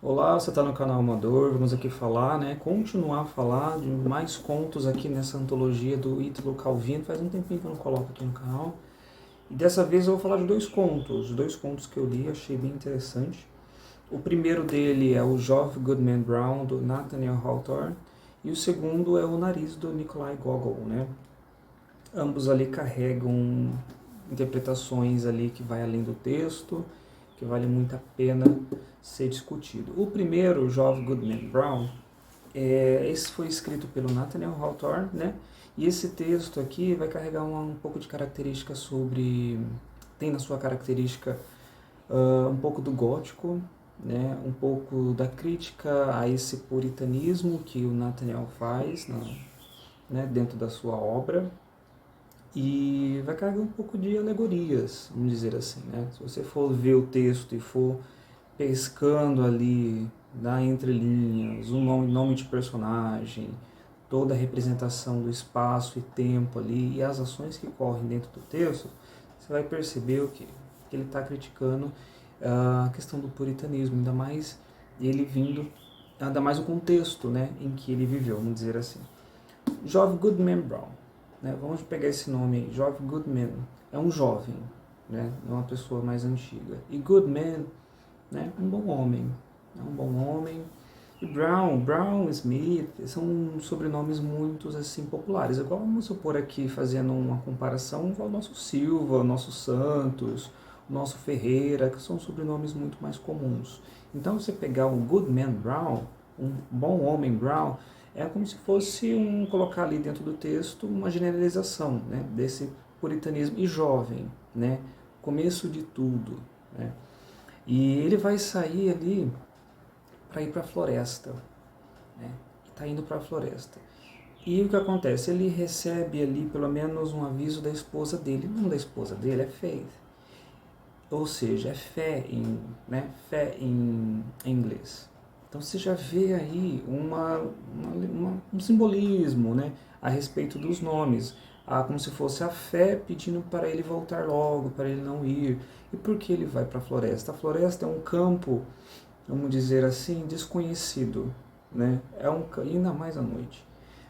Olá, você está no canal Amador, vamos aqui falar, continuar a falar de mais contos aqui nessa antologia do Ítalo Calvino. Faz um tempinho que eu não coloco aqui no canal. E dessa vez eu vou falar de dois contos que eu li, achei bem interessante. O primeiro dele é o Geoff Goodman Brown, do Nathaniel Hawthorne, e o segundo é o Nariz, do Nikolai Gogol, né? Ambos ali carregam interpretações ali que vai além do texto, que vale muito a pena ser discutido. O primeiro, Geoff Goodman Brown, esse foi escrito pelo Nathaniel Hawthorne, né? E esse texto aqui vai carregar um pouco de característica sobre... Tem na sua característica um pouco do gótico, né? Um pouco da crítica a esse puritanismo que o Nathaniel faz né? Dentro da sua obra. E vai carregar um pouco de alegorias, vamos dizer assim, né? Se você for ver o texto e for pescando ali, na entrelinhas, o nome de personagem, toda a representação do espaço e tempo ali, e as ações que correm dentro do texto, você vai perceber o quê? Que ele está criticando a questão do puritanismo, ainda mais ele vindo, ainda mais o contexto, né, em que ele viveu, vamos dizer assim. Geoff Goodman Brown, né? Vamos pegar esse nome aí. Geoff Goodman é um jovem, né? É uma pessoa mais antiga. E Goodman, né? Um bom homem. É um bom homem. E Brown, Smith, são sobrenomes muito assim populares. Igual vamos supor aqui, fazendo uma comparação com o nosso Silva, o nosso Santos, o nosso Ferreira, que são sobrenomes muito mais comuns. Então, você pegar um Goodman Brown, um bom homem Brown, é como se fosse colocar ali dentro do texto uma generalização, né, desse puritanismo e jovem, né, começo de tudo, né. E ele vai sair ali para ir para a floresta, né, está indo para a floresta. E o que acontece? Ele recebe ali pelo menos um aviso da esposa dele, não da esposa dele, é Faith, ou seja, é fé em inglês. Então você já vê aí um simbolismo, né, a respeito dos nomes, como se fosse a fé pedindo para ele voltar logo, para ele não ir. E por que ele vai para a floresta? A floresta é um campo, vamos dizer assim, desconhecido, né? Ainda mais à noite.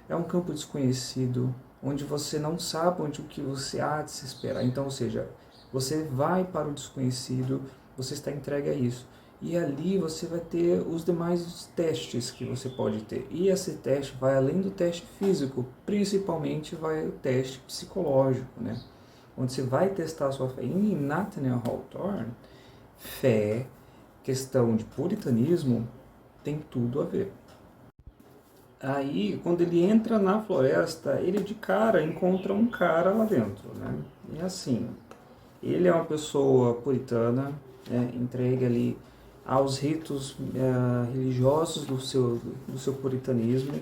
É um campo desconhecido, onde você não sabe onde o que você há de se esperar. Então, ou seja, você vai para o desconhecido, você está entregue a isso. E ali você vai ter os demais testes que você pode ter. E esse teste vai além do teste físico, principalmente vai o teste psicológico, né? Onde você vai testar a sua fé. Em Nathaniel Hawthorne, fé, questão de puritanismo, tem tudo a ver. Aí, quando ele entra na floresta, ele de cara encontra um cara lá dentro, né? E assim, ele é uma pessoa puritana, né, entregue ali aos ritos religiosos do seu puritanismo.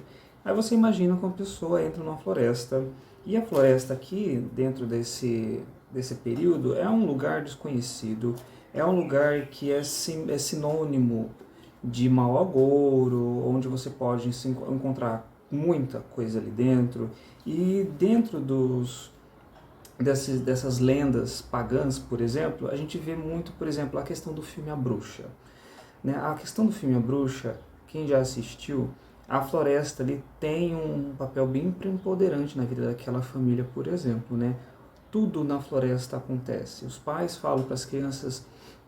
Aí você imagina que uma pessoa entra numa floresta, e a floresta aqui, dentro desse período, é um lugar desconhecido, é um lugar que é sinônimo de mau agouro, onde você pode encontrar muita coisa ali dentro, e dentro dessas lendas pagãs, por exemplo, a gente vê muito, por exemplo, a questão do filme A Bruxa. Né? A questão do filme A Bruxa, quem já assistiu, a floresta ali tem um papel bem preponderante na vida daquela família, por exemplo. Né? Tudo na floresta acontece. Os pais falam para as crianças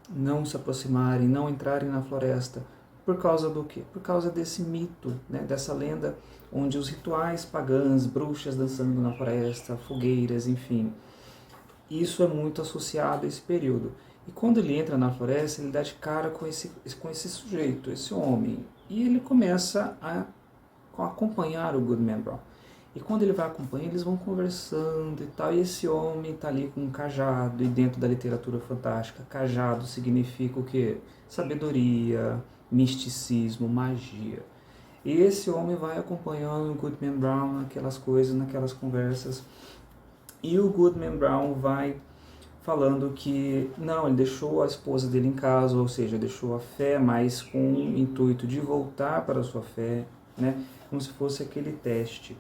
não se aproximarem, não entrarem na floresta. Por causa do quê? Por causa desse mito, né? Dessa lenda onde os rituais pagãs, bruxas dançando na floresta, fogueiras, enfim. Isso é muito associado a esse período. E quando ele entra na floresta, ele dá de cara com esse sujeito, esse homem. E ele começa a acompanhar o Goodman Brown. E quando ele vai acompanhando, eles vão conversando e tal. E esse homem está ali com um cajado. E dentro da literatura fantástica, cajado significa o quê? Sabedoria, misticismo, magia. E esse homem vai acompanhando o Goodman Brown naquelas coisas, naquelas conversas. E o Goodman Brown vai falando que não, ele deixou a esposa dele em casa, ou seja, deixou a fé, mas com o intuito de voltar para a sua fé, né? Como se fosse aquele teste.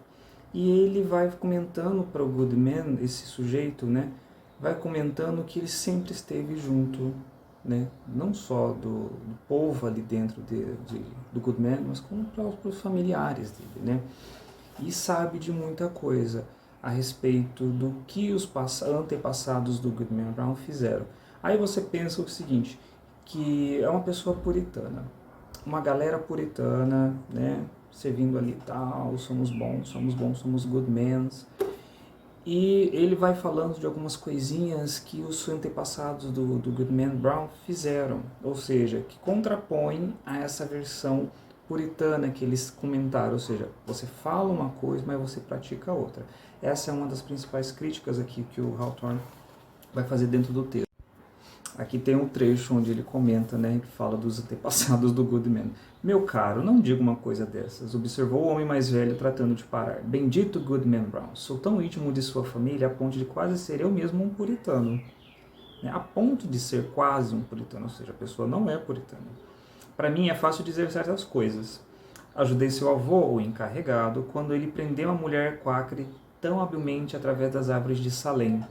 E ele vai comentando para o Goodman, esse sujeito, né? Vai comentando que ele sempre esteve junto né? Não só do povo ali dentro do Goodman, mas como para os familiares dele, né? E sabe de muita coisa a respeito do que os antepassados do Goodman Brown fizeram. Aí você pensa o seguinte, que é uma pessoa puritana, uma galera puritana, né, servindo ali tal, somos bons, somos Goodmans. E ele vai falando de algumas coisinhas que os antepassados do Goodman Brown fizeram, ou seja, que contrapõem a essa versão puritana que eles comentaram, ou seja, você fala uma coisa, mas você pratica outra. Essa é uma das principais críticas aqui que o Hawthorne vai fazer dentro do texto. Aqui tem um trecho onde ele comenta, né, que fala dos antepassados do Goodman. Meu caro, não diga uma coisa dessas, observou o homem mais velho tratando de parar. Bendito Goodman Brown, sou tão íntimo de sua família a ponto de quase ser eu mesmo um puritano. A ponto de ser quase um puritano, ou seja, a pessoa não é puritana. Para mim é fácil dizer certas coisas. Ajudei seu avô, o encarregado, quando ele prendeu a mulher quacre tão habilmente através das árvores de Salem.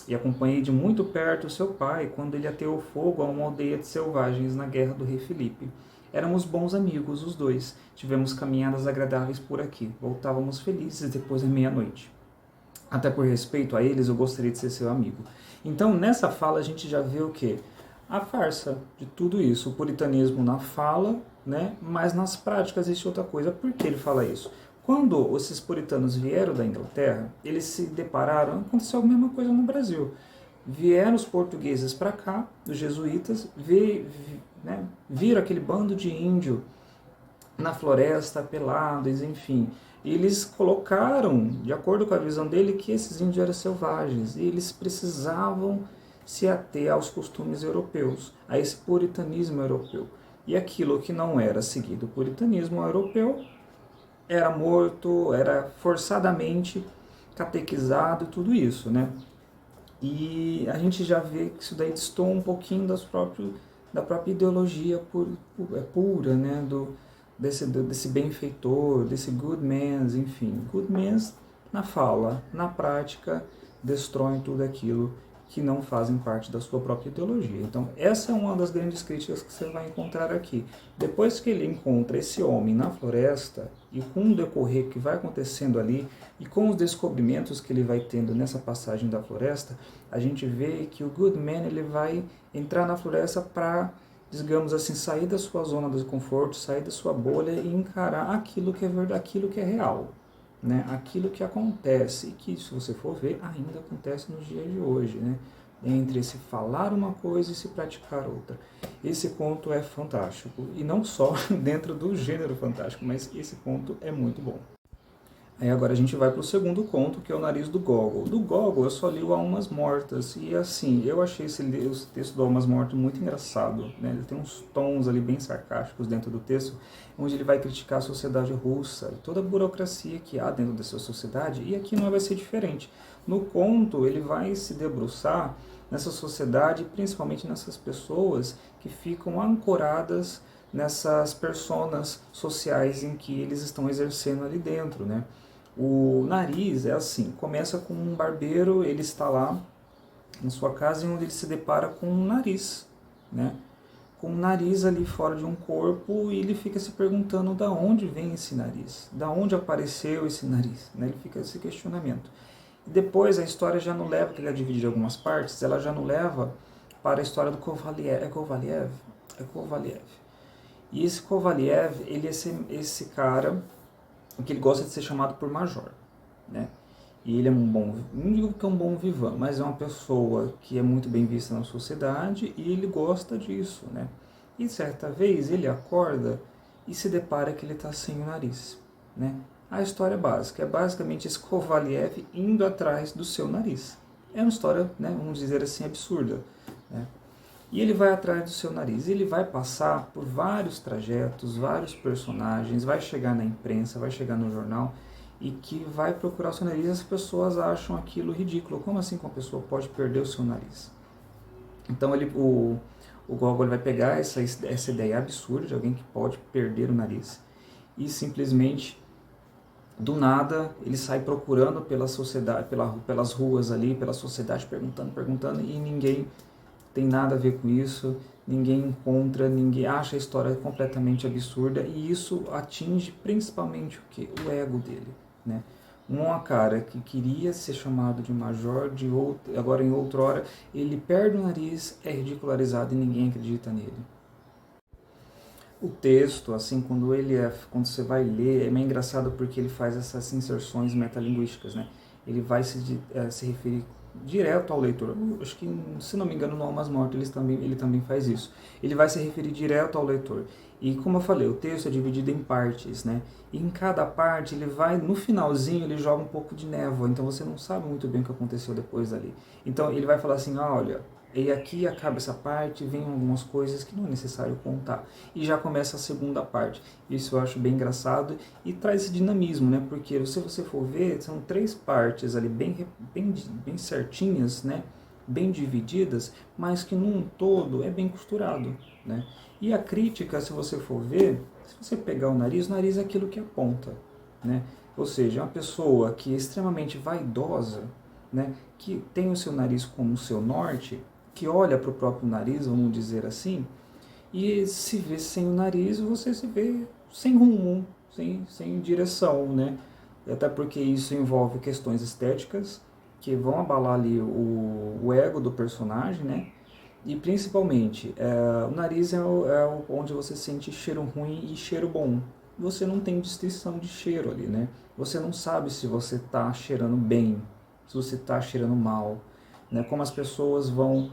E acompanhei de muito perto seu pai quando ele ateou fogo a uma aldeia de selvagens na guerra do rei Filipe. Éramos bons amigos, os dois. Tivemos caminhadas agradáveis por aqui. Voltávamos felizes depois da meia-noite. Até por respeito a eles, eu gostaria de ser seu amigo. Então, nessa fala, a gente já vê o quê? A farsa de tudo isso. O puritanismo na fala, né? Mas nas práticas existe outra coisa. Por que ele fala isso? Quando esses puritanos vieram da Inglaterra, eles se depararam, aconteceu a mesma coisa no Brasil. Vieram os portugueses para cá, os jesuítas, viram aquele bando de índio na floresta, pelados, enfim. E eles colocaram, de acordo com a visão dele, que esses índios eram selvagens e eles precisavam se ater aos costumes europeus, a esse puritanismo europeu. E aquilo que não era seguido o puritanismo europeu era morto, era forçadamente catequizado, tudo isso, né? E a gente já vê que isso daí destoa um pouquinho da própria ideologia pura, né? Desse benfeitor, desse good man, enfim. Good man na fala, na prática, destroem tudo aquilo que não fazem parte da sua própria ideologia. Então, essa é uma das grandes críticas que você vai encontrar aqui. Depois que ele encontra esse homem na floresta, e com o decorrer que vai acontecendo ali, e com os descobrimentos que ele vai tendo nessa passagem da floresta, a gente vê que o Goodman ele vai entrar na floresta para, digamos assim, sair da sua zona de conforto, sair da sua bolha e encarar aquilo que é verdade, aquilo que é real. Né, aquilo que acontece, que se você for ver, ainda acontece nos dias de hoje, né, entre se falar uma coisa e se praticar outra. Esse conto é fantástico, e não só dentro do gênero fantástico, mas esse conto é muito bom. Aí agora a gente vai para o segundo conto, que é o Nariz do Gogol. Do Gogol eu só li o Almas Mortas, e assim, eu achei esse texto do Almas Mortas muito engraçado, né? Ele tem uns tons ali bem sarcásticos dentro do texto, onde ele vai criticar a sociedade russa, toda a burocracia que há dentro dessa sociedade, e aqui não vai ser diferente. No conto ele vai se debruçar nessa sociedade, principalmente nessas pessoas que ficam ancoradas nessas personas sociais em que eles estão exercendo ali dentro, né? O Nariz é assim, começa com um barbeiro, ele está lá em sua casa e onde ele se depara com um nariz, né? Com um nariz ali fora de um corpo e ele fica se perguntando da onde vem esse nariz, da onde apareceu esse nariz, né? Ele fica esse questionamento. E depois a história já não leva, que ele é dividido em algumas partes, ela já não leva para a história do Kovaliev. É Kovaliev. E esse Kovaliev, ele é esse cara que ele gosta de ser chamado por major, né? E ele é um bom, não digo que é um bom vivan, mas é uma pessoa que é muito bem vista na sociedade e ele gosta disso, né? E certa vez ele acorda e se depara que ele está sem o nariz, né? A história básica é basicamente esse Kovaliev indo atrás do seu nariz. É uma história, né, vamos dizer assim, absurda, né? E ele vai atrás do seu nariz, ele vai passar por vários trajetos, vários personagens, vai chegar na imprensa, vai chegar no jornal, e que vai procurar o seu nariz e as pessoas acham aquilo ridículo. Como assim que uma pessoa pode perder o seu nariz? Então o Gogol vai pegar essa ideia absurda de alguém que pode perder o nariz e simplesmente, do nada, ele sai procurando pela sociedade, pelas ruas ali, pela sociedade, perguntando, e ninguém tem nada a ver com isso, ninguém encontra, ninguém acha a história completamente absurda, e isso atinge principalmente o que? O ego dele, né? Um cara que queria ser chamado de major, agora em outrora, ele perde o nariz, é ridicularizado e ninguém acredita nele. O texto, assim, quando você vai ler, é meio engraçado porque ele faz essas inserções metalinguísticas, né? Ele vai se referir direto ao leitor. Acho que, se não me engano, no Almas Mortas ele também faz isso. Ele vai se referir direto ao leitor. E como eu falei, o texto é dividido em partes, né? E em cada parte ele vai, no finalzinho, ele joga um pouco de névoa, então você não sabe muito bem o que aconteceu depois dali. Então ele vai falar assim, olha, e aqui acaba essa parte, vem algumas coisas que não é necessário contar. E já começa a segunda parte. Isso eu acho bem engraçado e traz esse dinamismo, né? Porque se você for ver, são 3 partes ali bem certinhas, né? Bem divididas, mas que num todo é bem costurado, né? E a crítica, se você for ver, se você pegar o nariz é aquilo que aponta, né? Ou seja, uma pessoa que é extremamente vaidosa, né? Que tem o seu nariz como o seu norte, que olha para o próprio nariz, vamos dizer assim, e se vê sem o nariz, você se vê sem rumo, sem direção, né? Até porque isso envolve questões estéticas que vão abalar ali o ego do personagem, né? E principalmente, o nariz onde você sente cheiro ruim e cheiro bom. Você não tem distinção de cheiro ali, né? Você não sabe se você está cheirando bem, se você está cheirando mal, né? Como as pessoas vão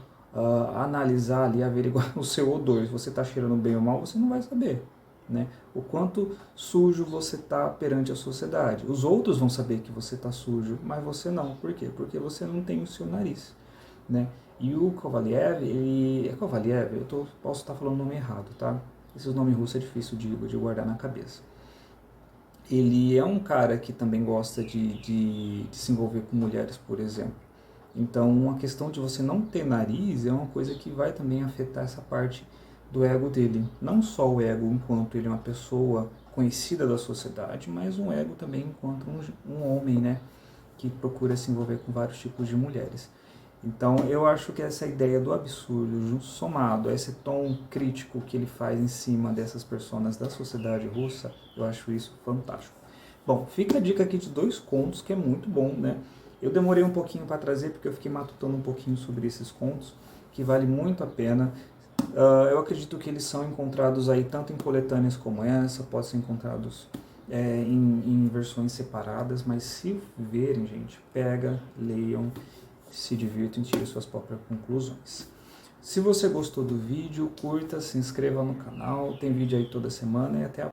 analisar ali, averiguar o seu odor. Se você está cheirando bem ou mal, você não vai saber, né? O quanto sujo você está perante a sociedade. Os outros vão saber que você está sujo, mas você não. Por quê? Porque você não tem o seu nariz, né? E o Kovaliev, posso estar falando o nome errado, tá? Esses nomes russos é difícil de guardar na cabeça. Ele é um cara que também gosta de se envolver com mulheres, por exemplo. Então, a questão de você não ter nariz é uma coisa que vai também afetar essa parte do ego dele. Não só o ego enquanto ele é uma pessoa conhecida da sociedade, mas um ego também enquanto um homem, né? Que procura se envolver com vários tipos de mulheres. Então, eu acho que essa ideia do absurdo, somado a esse tom crítico que ele faz em cima dessas personas da sociedade russa, eu acho isso fantástico. Bom, fica a dica aqui de 2 contos, que é muito bom, né? Eu demorei um pouquinho para trazer, porque eu fiquei matutando um pouquinho sobre esses contos, que vale muito a pena. Eu acredito que eles são encontrados aí tanto em coletâneas como essa, podem ser encontrados em versões separadas, mas se verem, gente, pega, leiam, se divirtam e tirem suas próprias conclusões. Se você gostou do vídeo, curta, se inscreva no canal, tem vídeo aí toda semana e até a próxima.